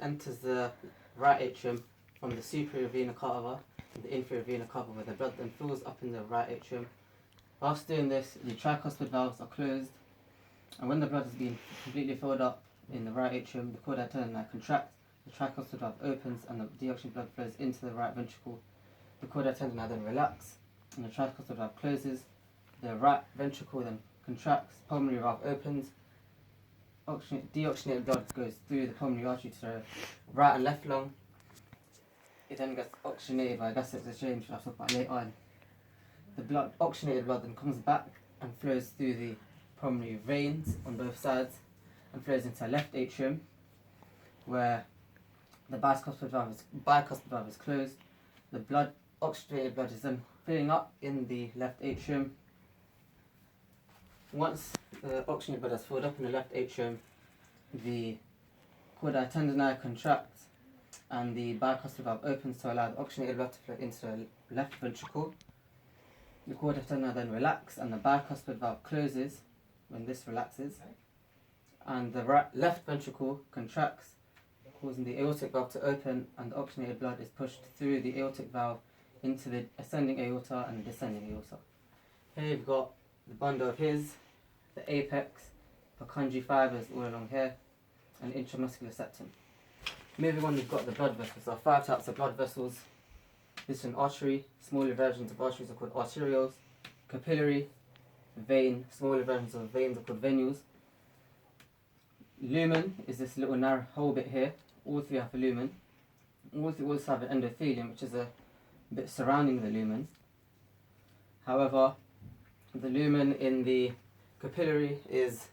enters the right atrium from the superior vena cava to the inferior vena cava, where the blood then fills up in the right atrium. Whilst doing this, the tricuspid valves are closed, and when the blood has been completely filled up in the right atrium, the chordae tendineae contract, the tricuspid valve opens, and the deoxygenated blood flows into the right ventricle. The chordae tendineae then relax, and the tricuspid valve closes. The right ventricle then contracts, pulmonary valve opens, deoxygenated blood goes through the pulmonary artery to the right and left lung. It then gets oxygenated by gas exchange, which I'll talk about later on. The oxygenated blood then comes back and flows through the pulmonary veins on both sides and flows into the left atrium, where the bicuspid valve is closed. The oxygenated blood is then filling up in the left atrium. Once the oxygenated blood has filled up in the left atrium, the chordae tendineae contracts and the bicuspid valve opens to allow the oxygenated blood to flow into the left ventricle. The chordae tendineae then relax and the bicuspid valve closes when this relaxes, and the left ventricle contracts, causing the aortic valve to open, and the oxygenated blood is pushed through the aortic valve into the ascending aorta and the descending aorta. Here you've got the bundle of his, the apex, Purkinje fibres all along here, and intramuscular septum. Moving on, we've got the blood vessels. There are 5 types of blood vessels. This is an artery. Smaller versions of arteries are called arterioles. Capillary, vein. Smaller versions of veins are called venules. Lumen is this little narrow hole bit here. All 3 have a lumen. All 3 also have an endothelium, which is a bit surrounding the lumen. However, the lumen in the capillary is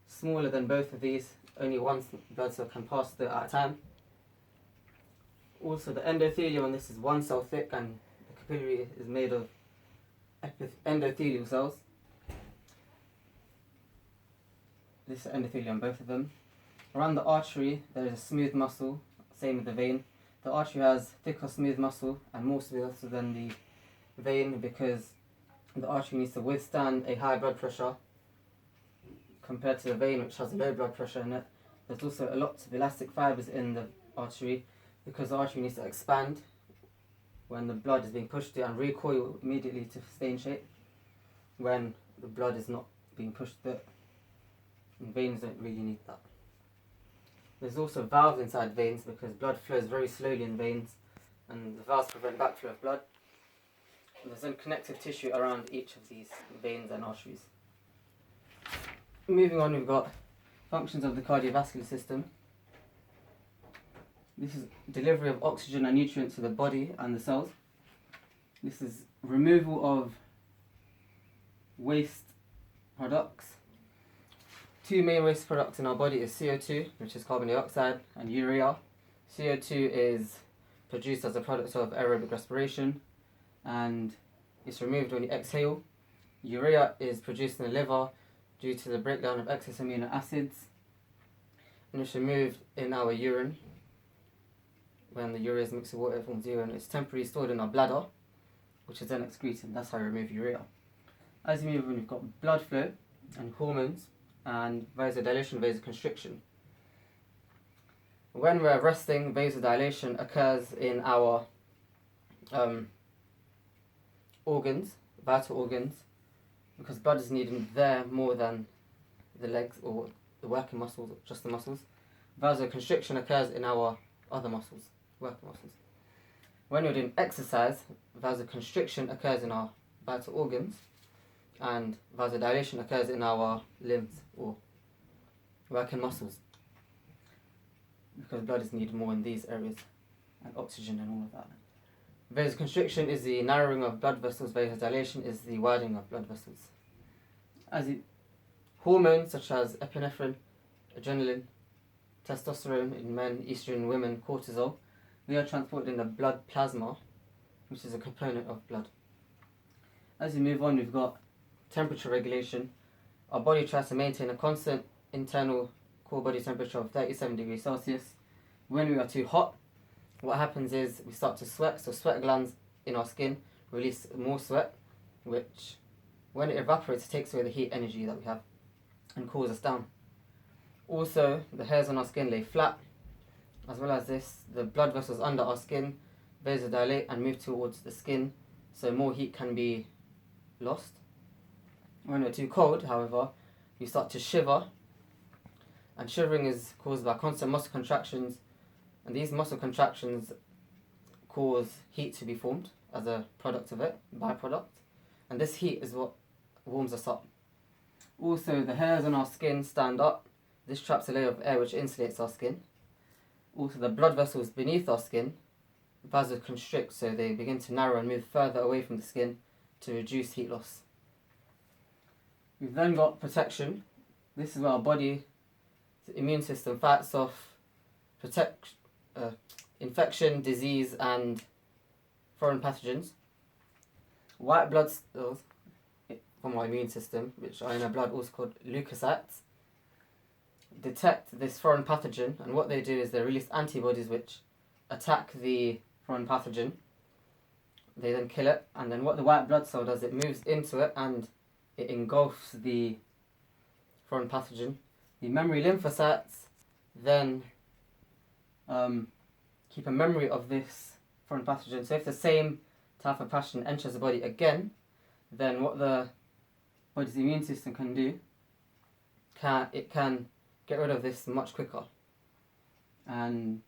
smaller than both of these. Only one blood cell can pass through at a time. Also, the endothelium on this is 1 cell thick, and the capillary is made of endothelial cells. This is endothelium on both of them. Around the artery, there is a smooth muscle, same with the vein. The artery has thicker smooth muscle and more smooth muscle than the vein, because the artery needs to withstand a high blood pressure compared to the vein, which has a low blood pressure in it. There's also a lot of elastic fibres in the artery, because the artery needs to expand when the blood is being pushed through and recoil immediately to stay in shape when the blood is not being pushed through. And veins don't really need that. There's also valves inside veins, because blood flows very slowly in veins, and the valves prevent backflow of blood. And there's then connective tissue around each of these veins and arteries. Moving on, we've got functions of the cardiovascular system. This is delivery of oxygen and nutrients to the body and the cells. This is removal of waste products. 2 main waste products in our body is CO2, which is carbon dioxide, and urea. CO2 is produced as a product of aerobic respiration, and it's removed when you exhale. Urea is produced in the liver due to the breakdown of excess amino acids, and it's removed in our urine. When the urea is mixed with water, it forms urine. It's temporarily stored in our bladder, which is then excreted. That's how we remove urea. As you move on, we've got blood flow and hormones, and vasodilation, vasoconstriction. When we're resting, vasodilation occurs in our organs, vital organs, because blood is needed there more than the legs or the working muscles, just the muscles. Vasoconstriction occurs in our other muscles, working muscles. When you're doing exercise, vasoconstriction occurs in our vital organs, and vasodilation occurs in our limbs or working muscles, because blood is needed more in these areas, and oxygen and all of that. Vasoconstriction is the narrowing of blood vessels. Vasodilation is the widening of blood vessels. Hormones such as epinephrine, adrenaline, testosterone in men, estrogen in women, cortisol, they are transported in the blood plasma, which is a component of blood. As you move on, we've got temperature regulation. Our body tries to maintain a constant internal core body temperature of 37 degrees Celsius. When we are too hot, what happens is we start to sweat, so sweat glands in our skin release more sweat, which when it evaporates, it takes away the heat energy that we have and cools us down. Also, the hairs on our skin lay flat. As well as this, the blood vessels under our skin vasodilate and move towards the skin, so more heat can be lost. When we're too cold, however, we start to shiver, and shivering is caused by constant muscle contractions, and these muscle contractions cause heat to be formed as a product of it, byproduct, and this heat is what warms us up. Also, the hairs on our skin stand up. This traps a layer of air which insulates our skin. Also, the blood vessels beneath our skin vasoconstrict, so they begin to narrow and move further away from the skin to reduce heat loss. We've then got protection. This is where our body, the immune system, fights off infection, disease, and foreign pathogens. White blood cells from our immune system, which are in our blood, also called leukocytes, detect this foreign pathogen, and what they do is they release antibodies which attack the foreign pathogen. They then kill it, and then what the white blood cell does, it moves into it and it engulfs the foreign pathogen. The memory lymphocytes then keep a memory of this foreign pathogen. So if the same type of pathogen enters the body again, then what the body's immune system can do, it can get rid of this much quicker and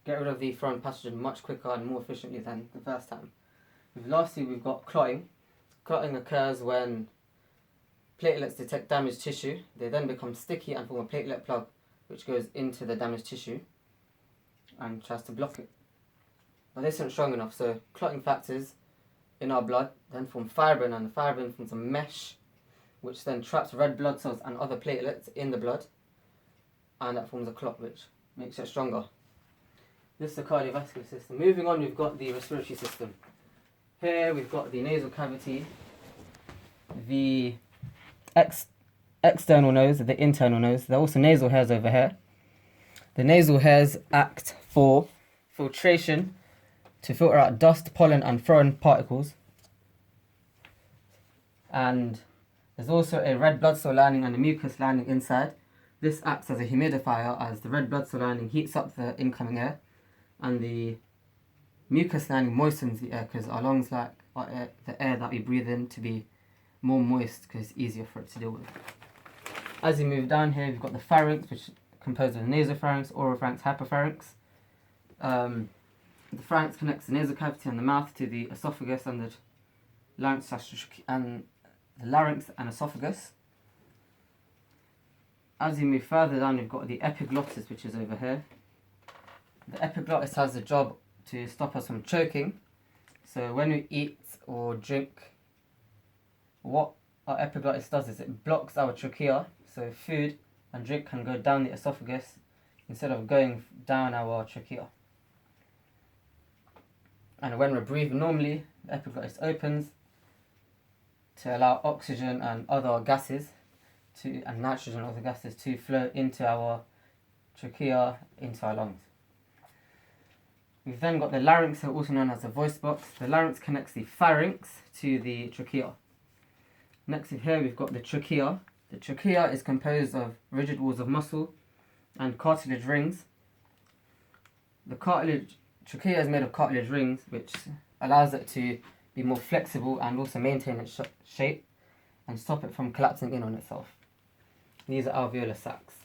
get rid of the foreign pathogen much quicker and more efficiently than the first time. Lastly, we've got clotting. Clotting occurs when platelets detect damaged tissue. They then become sticky and form a platelet plug which goes into the damaged tissue and tries to block it. But this isn't strong enough, so clotting factors in our blood then form fibrin, and the fibrin forms a mesh which then traps red blood cells and other platelets in the blood, and that forms a clot which makes it stronger. This is the cardiovascular system. Moving on, we've got the respiratory system. Here we've got the nasal cavity, the external nose, the internal nose. There are also nasal hairs over here. The nasal hairs act for filtration to filter out dust, pollen and foreign particles. And there's also a red blood cell lining and a mucus lining inside. This acts as a humidifier as the red blood cell lining heats up the incoming air, and the mucus lining moistens the air because our lungs like the air that we breathe in to be more moist because it's easier for it to deal with. As you move down here, we've got the pharynx, which is composed of nasopharynx, oropharynx, hypopharynx. The pharynx connects the nasal cavity and the mouth to the esophagus and the larynx and esophagus. As you move further down, you've got the epiglottis, which is over here. The epiglottis has the job to stop us from choking. So when we eat or drink, what our epiglottis does is it blocks our trachea, so food and drink can go down the esophagus instead of going down our trachea. And when we're breathing normally, the epiglottis opens to allow oxygen and other gases and nitrogen and other gases to flow into our trachea, into our lungs. We've then got the larynx, also known as the voice box. The larynx connects the pharynx to the trachea. Next here we've got the trachea. The trachea is composed of rigid walls of muscle and cartilage rings. The trachea is made of cartilage rings, which allows it to be more flexible and also maintain its shape and stop it from collapsing in on itself. These are alveolar sacs.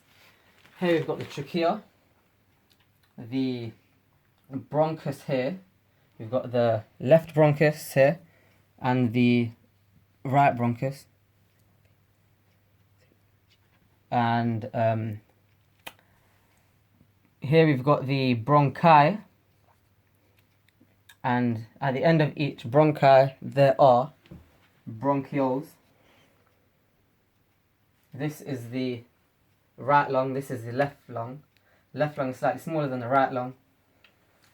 Here we've got the trachea, the bronchus here. We've got the left bronchus here and the right bronchus. And here we've got the bronchi, and at the end of each bronchi there are bronchioles. This is the right lung, this is the left lung. The left lung is slightly smaller than the right lung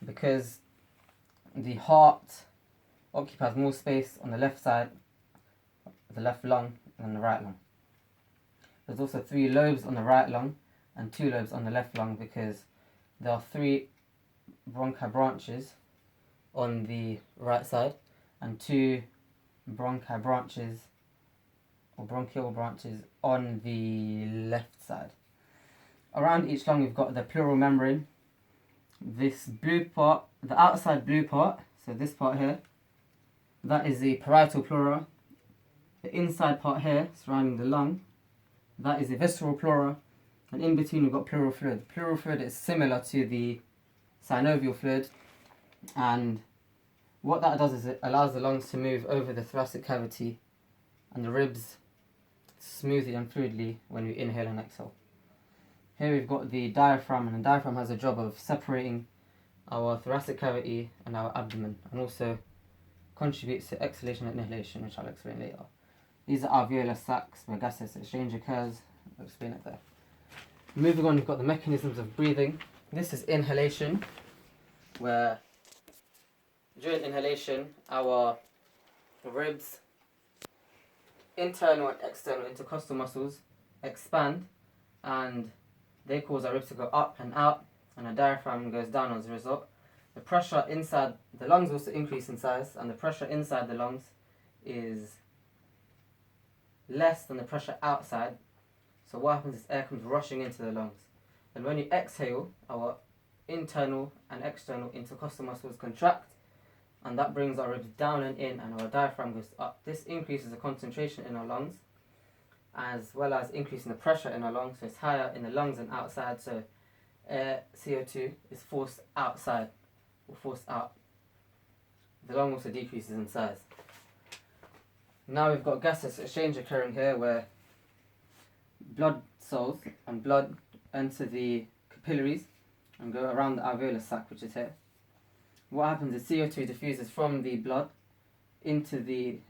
because the heart occupies more space on the left side of the left lung than the right lung. There's also 3 lobes on the right lung and 2 lobes on the left lung because there are 3 bronchi branches on the right side and 2 bronchi branches or bronchial branches on the left side. around each lung we've got the pleural membrane. This blue part, the outside blue part, so this part here, that is the parietal pleura. The inside part here, surrounding the lung, that is the visceral pleura. And in between we've got pleural fluid. Pleural fluid is similar to the synovial fluid, and what that does is it allows the lungs to move over the thoracic cavity and the ribs smoothly and fluidly when we inhale and exhale. Here we've got the diaphragm, and the diaphragm has a job of separating our thoracic cavity and our abdomen, and also contributes to exhalation and inhalation, which I'll explain later. These are alveolar sacs where gaseous exchange occurs. I'll explain it there. Moving on, we've got the mechanisms of breathing. This is inhalation, where during inhalation our ribs, internal and external intercostal muscles expand, and they cause our ribs to go up and out, and the diaphragm goes down as a result. The pressure inside the lungs also increase in size, and the pressure inside the lungs is less than the pressure outside. So what happens is air comes rushing into the lungs. And when you exhale, our internal and external intercostal muscles contract, and that brings our ribs down and in, and our diaphragm goes up. This increases the concentration in our lungs, as well as increasing the pressure in our lungs. So it's higher in the lungs than outside, so air, CO2, is forced outside, or forced out. The lung also decreases in size. Now we've got gaseous exchange occurring here, where blood cells and blood enter the capillaries and go around the alveolar sac, which is here. What happens is CO2 diffuses from the blood into the